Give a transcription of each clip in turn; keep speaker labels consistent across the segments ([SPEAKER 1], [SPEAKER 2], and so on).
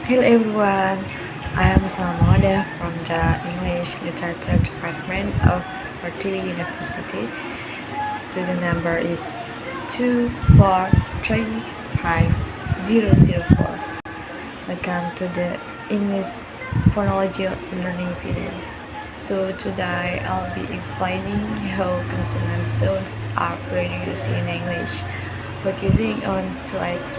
[SPEAKER 1] Hello everyone, I am Salmoda from the English Literature Department of Pertiwi University. Student number is 2435004. Welcome to the English Phonology learning video. So today I'll be explaining how consonant sounds are produced in English, focusing on two aspects.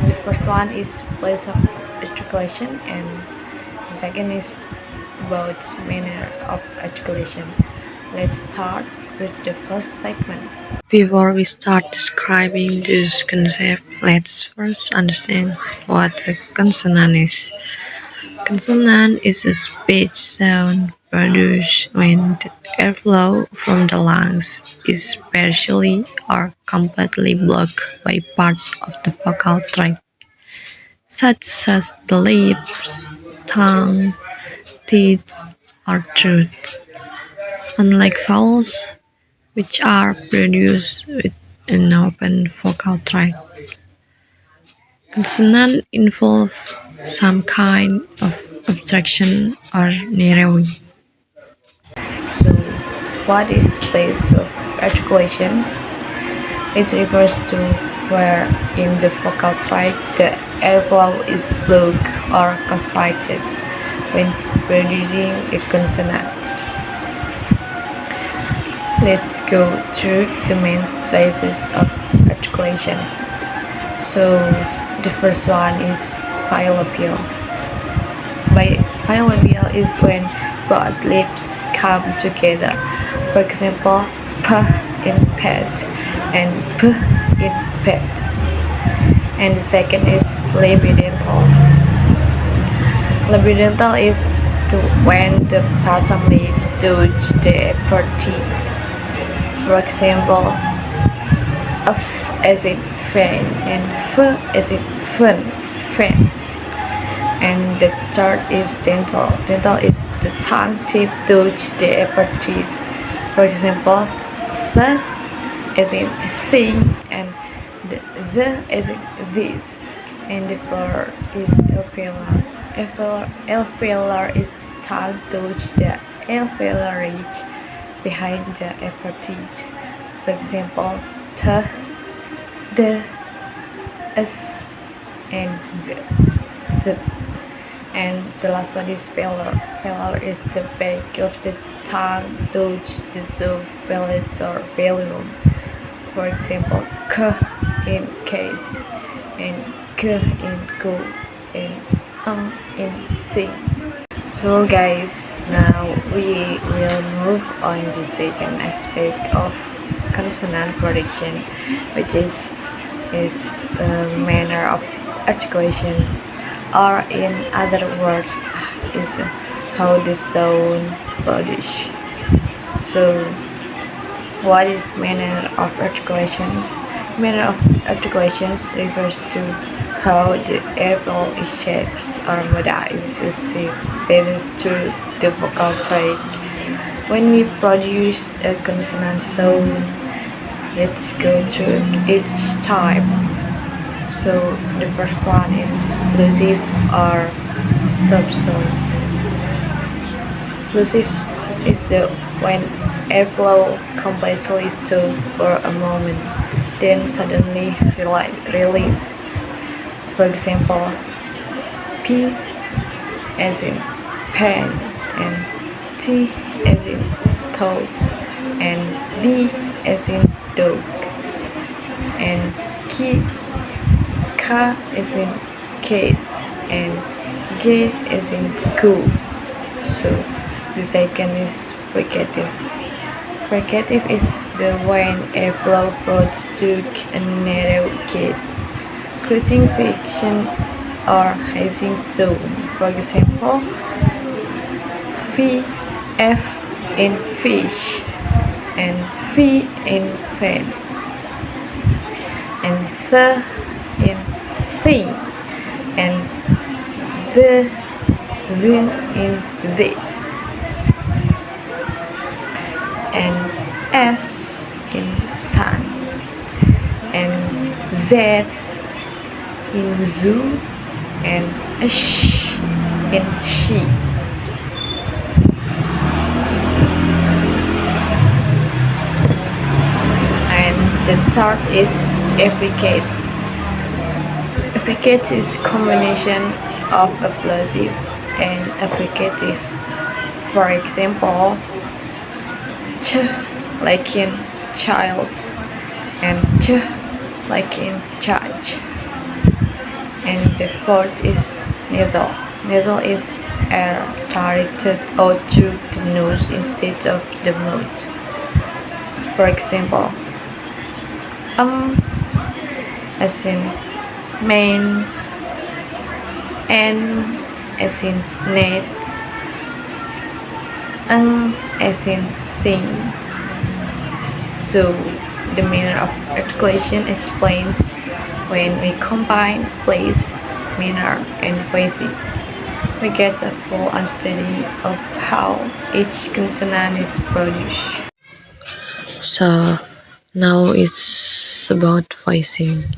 [SPEAKER 1] The first one is place of articulation, and the second is about manner of articulation. Let's start with the first segment. Before we start describing this concept, let's first understand what a consonant is. Consonant is a speech sound produced when the airflow from the lungs is partially or completely blocked by parts of the vocal tract, such as the lips, tongue, teeth, or throat. Unlike vowels, which are produced with an open vocal tract, consonants involve some kind of obstruction or narrowing. So, what is place of articulation? It refers to where in the vocal tract the airflow is blocked or constricted when producing a consonant. Let's go through the main places of articulation. So the first one is bilabial. Bilabial is when both lips come together. For example, p in pet and p in pet. And the second is labidental. Labidental is when the bottom lips touch the upper teeth. For example, f as in fan and f as in fun, fan. And the third is dental. Dental is the tongue tip touch the upper teeth. For example, the as in thing and the as in this. And the fourth is alveolar. Alveolar is the tongue touch the alveolar ridge behind the upper teeth. For example, the, s, and z. And the last one is velar. Velar is the back of the tongue touch the soft palate or velum. For example, k in cat, and k in go, and in sing. So guys, now we will move on to the second aspect of consonant production, which is a manner of articulation, or in other words, is how the sound produced. So, what is manner of articulation? Manner of articulations refers to how the airflow is shaped or modified to see passes through the vocal tract. When we produce a consonant sound, let's go through each type. So the first one is plosive or stop sounds. Plosive is the when airflow completely stops for a moment, then suddenly release. For example, P as in pen, and T as in toe, and D as in dog, and K as in cat, and G as in go. So the second is fricative. Fricative is the when airflow flows to a narrow gate, creating friction or hissing sound. For example, F in fish, and V in fan, and the in thing, and the in this, and S in sun, and Z in zoo, and a sh in she. And the third is affricates. Affricates is combination of a plosive and affricative. For example, ch like in child and ch like in charge. And the fourth is nasal. Nasal is air directed out through the nose instead of the mouth. For example, as in main, and as in net, as in sing. So the manner of articulation explains when we combine place, manner, and phrasing. We get a full understanding of how each consonant is produced.
[SPEAKER 2] So now it's about voicing.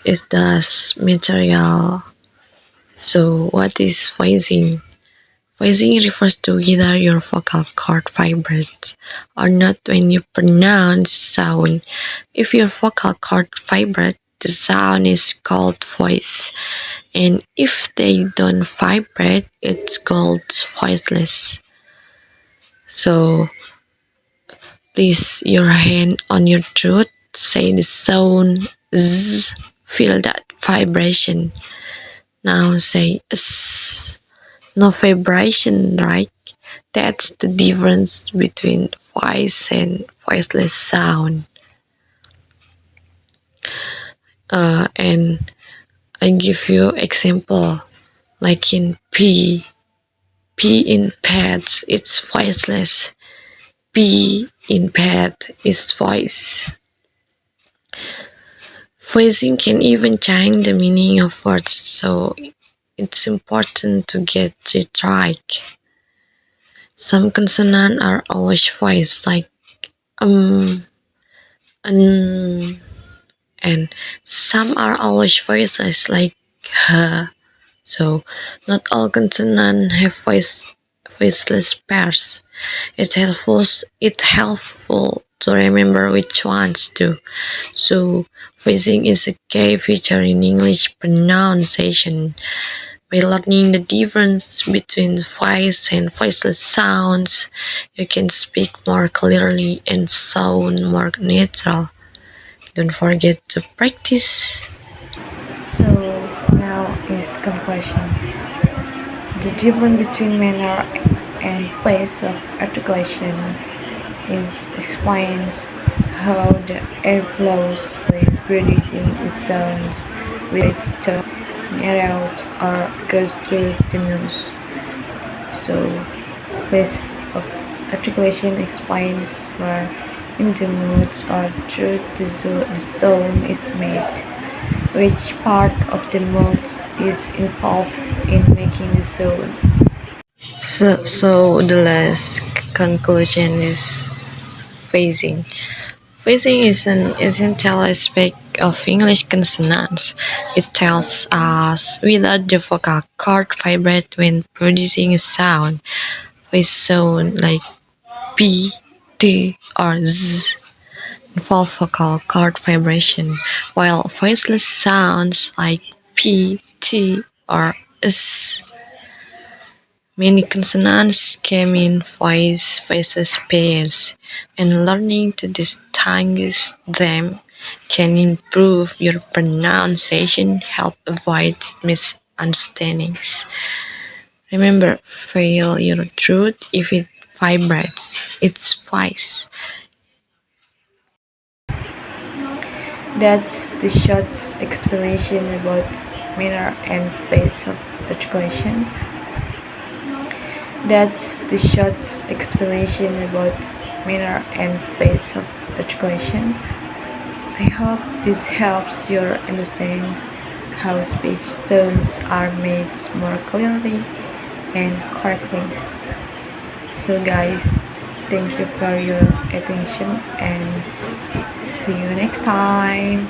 [SPEAKER 2] Is thus material. So what is voicing? Voicing refers to whether your vocal cord vibrates or not when you pronounce sound. If your vocal cord vibrates, the sound is called voice. And if they don't vibrate, it's called voiceless. So place your hand on your throat, say the sound z, feel that vibration. Now say s. No vibration, right? That's the difference between voice and voiceless sound. And I give you example like in P in pets, it's voiceless. P in pet is voice. Voicing can even change the meaning of words, so it's important to get it right. Some consonants are always voiced, like um, and some are always voiceless, like h. So not all consonants have voiceless pairs. It's helpful to remember which ones do. So voicing is a key feature in English pronunciation. By learning the difference between voice and voiceless sounds, you can speak more clearly and sound more natural. Don't forget to practice.
[SPEAKER 1] So now is conclusion. The difference between manner and place of articulation is explains how the air flows when producing the sounds, whether it's stopped, narrowed, or goes through the nose. So place of articulation explains where in the mouth or through the sound is made, which part of the mouth is involved in making the sound.
[SPEAKER 2] So the last conclusion is phasing. Phasing is an essential aspect of English consonants. It tells us whether the vocal cord vibrates when producing a sound. Phase sound like P, D, or Z involve vocal cord vibration, while voiceless sounds like P, T, or S. Many consonants came in voiceless pairs, and learning to distinguish them can improve your pronunciation, help avoid misunderstandings. Remember, feel your throat if it vibrates. It's voice.
[SPEAKER 1] That's the short explanation about manner and place of articulation. That's the short explanation about manner and place of articulation. I hope this helps you understand how speech sounds are made more clearly and correctly. So guys, thank you for your attention and see you next time.